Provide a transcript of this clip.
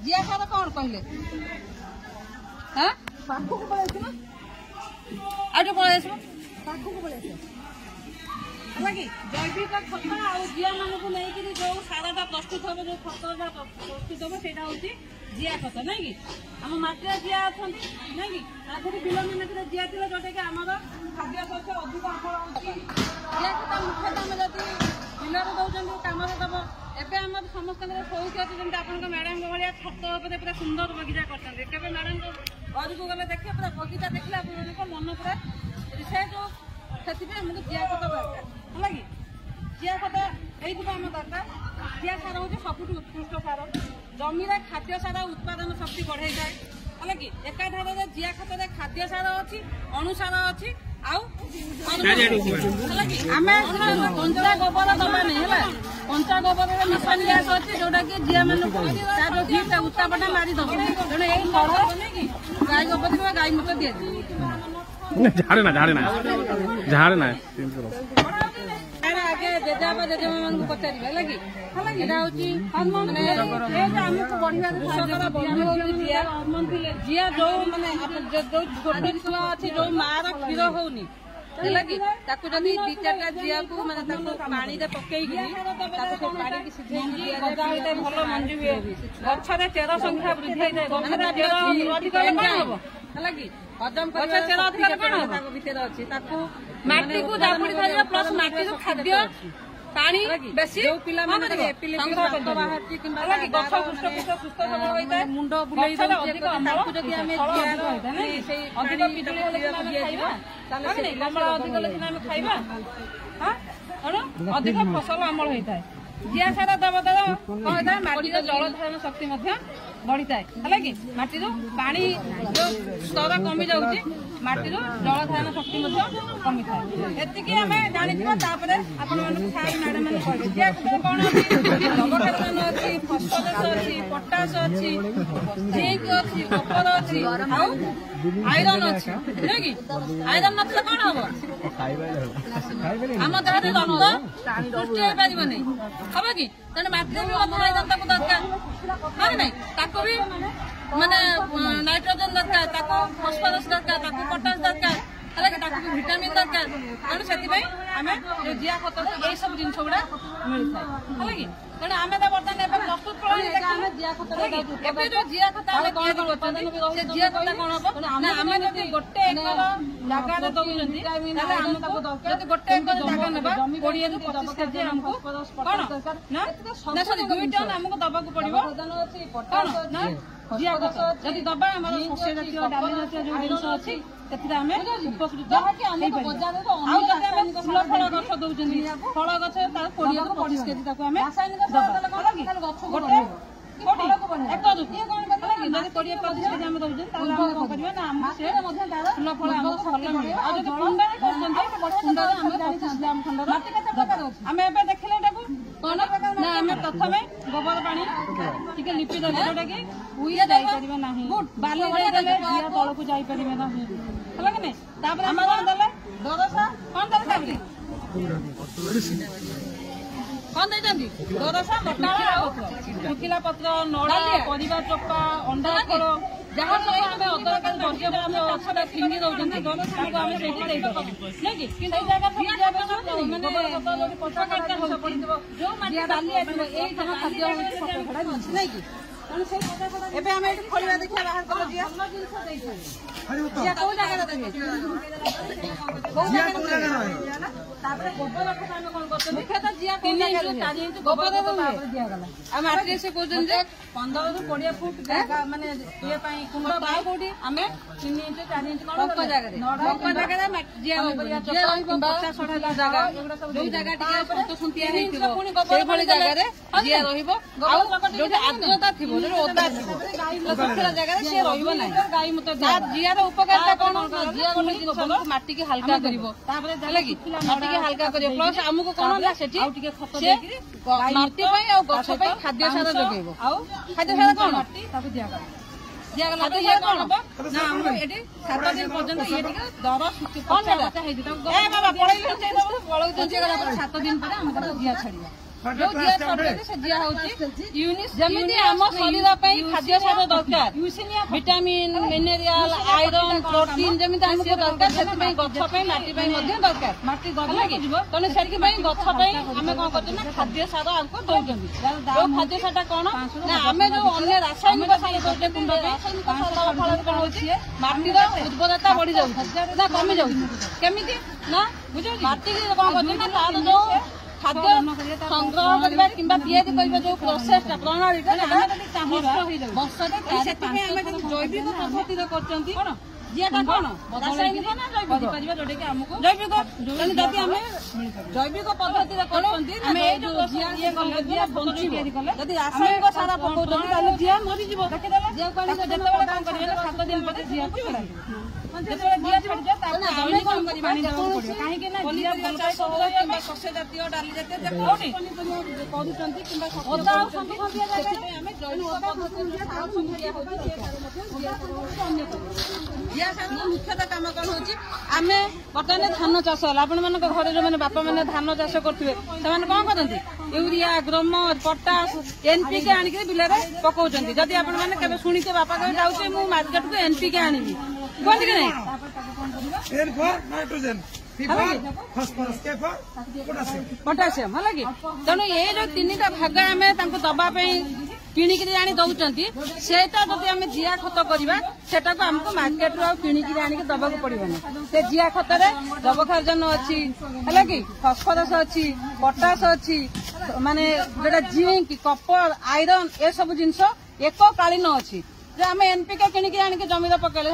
जिया सारा कौन कहले हाँ पाखु को पड़े ना आगे पड़े पाखु को पड़े लगी जैविक खत आ जिया मान को नहीं कि जो साराटा प्रस्तुत हो जो खतटा प्रस्तुत हो सेटा होची जिया खत नहीं कि हम माटिया जिया अछंती नहीं कि आखिर बिल मानक जिया थिला जोटे कि हमर खाद्य शस्य अधिक अमल होची जिया खत मुख्यतः हम जति बिलर दउचंदी कामर दब एबे हमर समस्त शौक अछि जेंत आपन मैडम भलिया छत ऊपर पूरा सुंदर बगीचा करछन केबे मैडम घर को गले देखिए पूरा बगीचा देखला आपन को मन पूरा रिसर्च जो सेति हमको जिया खत दरकार लगी जिया खत एइदिबा हम दरकार जिया सार होचे सबुठ उत्कृष्ट सार जमीर खाद्य सार उत्पादन शक्ति बढ़ाई जाए लगी एकाधारे जिया खत खाद्य सार अच्छी अणुसार अच्छी कंचा गोबर दबा नहीं है कंचा गोबर मिशन गैस अच्छी जोटा कि जिया मान जो हिट उत्तापटा मारिदब तेणु यही गाय गोबर गाय मूत्र दिया झाड़े ना आगे जेजेबा जेजेमा मान पचारे लगी बढ़िया जिया जो माने जो अच्छी जो मार क्षीर होनी लगी जदि दी चार जिया को माने पानी पकई पानी की सिझे भल मंजू हुए गछरे चेर संख्या वृद्धि लगी हजम चेर अधिकार कौन भितर अच्छी माटी को जापुड़ी धरिया प्लस माटी खाद्य पानी बेसी जो पिला माने गछ हृष्टपुष्ट सुस्थ सबल होइता मुंड बुलाई ताकू जदि हमें अधिक बिजुली ताले कमला अधिक लेकिन हमें खाइबा हां अधिक फसल अमल होइता है जिया सारा दब द्वारा कौन होता है माटी जल धारण शक्ति बढ़ी थाए है माटी पानी जो स्तर कमी जाऊँगी माटी जल धारण शक्ति कमी थाए एतिकी आम जापर मैडम मैंने कहे जिया कौन लवण अच्छी फस्फरस अच्छी पटास अच्छी जिंक अच्छी कपर अच्छी आयरन अच्छी नहीं कि आयरन नथिले कौन हम आम देह रक्त सृष्टि हो पार नहीं हम कि तेणु माटी आयरन ताको दरकार है नहीं भी माने नाइट्रोजन दरकार फस्फरस दरकार पोटास दरकार विटामिन दरकार तेणु से आम जो जिया खत यही सब जिन गुड़ा मिलता है तेणु आम बर्तमान प्रस्तुत प्रणाली जिया खत जो जिया खत जिया खत कौन हम ना आम जब गोटे एकर जगार दौरान गोटे एकर जगह ना 20 ରୁ 25 केजी आमको कौन ना सॉरी 2 टन आमको दबाक पड़ो कौन ना जिया खत जदि दबा आम शस्य जातीय डाली जातीय जो जिन अच्छी उपकृत फूल फल गछ दौरान फल गछ 20 ରୁ 25 केजी जब 20-25 केजी आम दौर फूल फल आम देखले कौन ना आम प्रथम गोबर पानी टी लिपि देले जोटा कि उइया जापर ना बाली जिया तल को जापर ना है कि नहीं आम कौन देले दरसा कौन देले कौन देते दरसा शुखिला पत्र नड़ा परिवा चोपा अंडा फल जहाँ सब आम अदरकारी वर्ज्य अच्छे फिंगी दौरान जो खाद्य नहीं एबे हम एठी खोलिबा देखिया बाहर कर दिया जिया को जगह देबे को जगह रहे तापर गोबर रखा हम कोन करते मुख्यतः जिया 3 इंच 4 इंच गोबर तापर दिया गला हम आटे से कोजन जे 15 ରୁ 20 फुट जगह माने ये पई कुंड बाय कोडी हमें 3 इंच 4 इंच कोन को जगह रे जिया रहिबो 50-60 जगह जो जगह टिके सतो सुंतिया हेतिबो से भली जगह रे जिया रहिबो जो आद्रता थिबो जो ओदा थिबो सुखिला जगह रे से रहिबो नै गाय मत जिया रो उपकारिता कोन जिया गोटे जिंस माटी के हल्का करिवो तापर देले कि माटी के हल्का करिवो प्लस हमको कोन होला सेठी आउ टिके खत देकि माटी पई आ गछ पई खाद्य सार जगेबो आउ खाद्य सार कोन माटी ताको दिया गला तो ये कौन ना हम एटी 7 दिन पर्यंत ये टिके दर सुखि पचा हे दिता ए बाबा पळैले से पळौ तो जे गला 7 दिन पर हम जिया छाड़िया जो जिया सरकारी से जिया होची जेमिति आम शरीर ପାଇଁ ଖାଦ୍ୟ ସାର ଦରକାର ଭିଟାମିନ୍ ମିନେରାଲ ଆଇରନ୍ ପ୍ରୋଟିନ୍ ଯେମିତି ଆମକୁ ଦରକାର ସେଥିପାଇଁ ଗଛ ପାଇଁ ମାଟି ପାଇଁ ମଧ୍ୟ ଦରକାର ମାଟି ଗଲା କି ତେଣୁ ସେଥିପାଇଁ ଗଛ ପାଇଁ ଆମେ କଣ କରୁଛୁ ନା ଖାଦ୍ୟ ସାର ଆମକୁ ଦଉଛନ୍ତି ଯୋଉ ଖାଦ୍ୟ ସାରଟା କଣ ନା ଆମେ ଯୋଉ ଅନ୍ୟ ରାସାୟନିକ ସାର ଦଉଛେ କୁଣ୍ଡ ପାଇଁ ଫଳରେ କଣ ହଉଛି ମାଟିର ଉର୍ବରତା ବଢି ଯାଉଛି ନା କମି ଯାଉଛି କେମିତି ନା ବୁଝୁଛି ମାଟିକି କଣ କରୁଛି ନା ତାର ଯୋଉ ଖାଦ୍ୟ ସଂଗ୍ରହ କରିବା କିମ୍ବା ତିଆରି କରିବା ଯୋଉ ପ୍ରୋସେସଟା ପ୍ରଣାଳୀଟା ସେଥିପାଇଁ ଆମେ ଯଦି ଜୈବିକ ପଦ୍ଧତିରେ କରୁଛନ୍ତି କଣ ଜିଆଟା କଣ ରାସାୟନିକ ନା ଜୈବିକ ଯୋଉଟାକି ଆମକୁ ଜୈବିକ ତେଣୁ ଯଦି ଆମେ ଜୈବିକ ପଦ୍ଧତିରେ କରୁଛନ୍ତି ଆମେ ଏଇ ଯୋଉ ଜିଆ ଜିଆ ତିଆରି କଲେ ଯଦି ରାସାୟନିକ ସାର ପକଉଛନ୍ତି ତାହେଲେ ଜିଆ ମରିଯିବ ଯେତେବେଳେ କଣ କରିବେ ନା 7 ଦିନ ପରେ ଜିଆକୁ ଛାଡ଼ିବେ ଯେତେବେଳେ ଜିଆ ଛାଡ଼ିଯିବ ତାକୁ ଆମେ କଣ କରିବା କାହିଁକି ନା ଜିଆ ଚାଷ କିମ୍ବା ଶସ୍ୟ ଜାତୀୟ ଡାଲି ଜାତୀୟ ଯେକୌଣସି କରୁଛନ୍ତି କିମ୍ବା ଅଦା ଆଉ ସନ୍ତୁଳା ସେଥିପାଇଁ ଆମେ ଜୈବିକ ପଦ୍ଧତିରେ ଜିଆ ସାରର ମୁଖ୍ୟତଃ କାମ କଣ ହଉଛି ଆମେ ବର୍ତ୍ତମାନ ଧାନ ଚାଷ ହେଲା ଆପଣମାନଙ୍କ ଘରେ ଯୋଉମାନେ ବାପା ମାନେ ଧାନ ଚାଷ କରୁଥିବେ ସେମାନେ କଣ କରନ୍ତି ୟୁରିଆ ଗ୍ରୋମର ପଟାସ ଏନପିକେ ଆଣିକି ବିଲରେ ପକଉଛନ୍ତି ଯଦି ଆପଣମାନେ କେବେ ଶୁଣିଥିବେ ବାପା କହି ଯାଉଛି ମୁଁ ମାର୍କେଟକୁ ଏନପିକେ ଆଣିବି କୁହନ୍ତି କି ନାହିଁ ପଟାସିୟମ ହେଲା କି ତେଣୁ ଏଇ ଯୋଉ 3ଟା ଭାଗ ଆମେ ତାଙ୍କୁ ଦବା ପାଇଁ କିଣିକିରି ଆଣି ଦଉଛନ୍ତି ସେଇଟା ଯଦି ଆମେ ଜିଆ ଖତ କରିବା ସେଟାକୁ ଆମକୁ ମାର୍କେଟରୁ ଆଉ କିଣିକିରି ଆଣିକି ଦବାକୁ ପଡିବନି ସେ ଜିଆ ଖତରେ ଯବକ୍ଷାରଜାନ ଅଛି ହେଲା କି ଫସ୍ଫରସ ଅଛି ପଟାସ ଅଛି ମାନେ ଯୋଉଟା ଜିଙ୍କ କପର ଆଇରନ୍ ଏସବୁ ଜିନିଷ ଏକକାଳୀନ ଅଛି ଯେ ଆମେ ଏନପିକେ କିଣିକି ଆଣିକି ଜମିରେ ପକେଇଲେ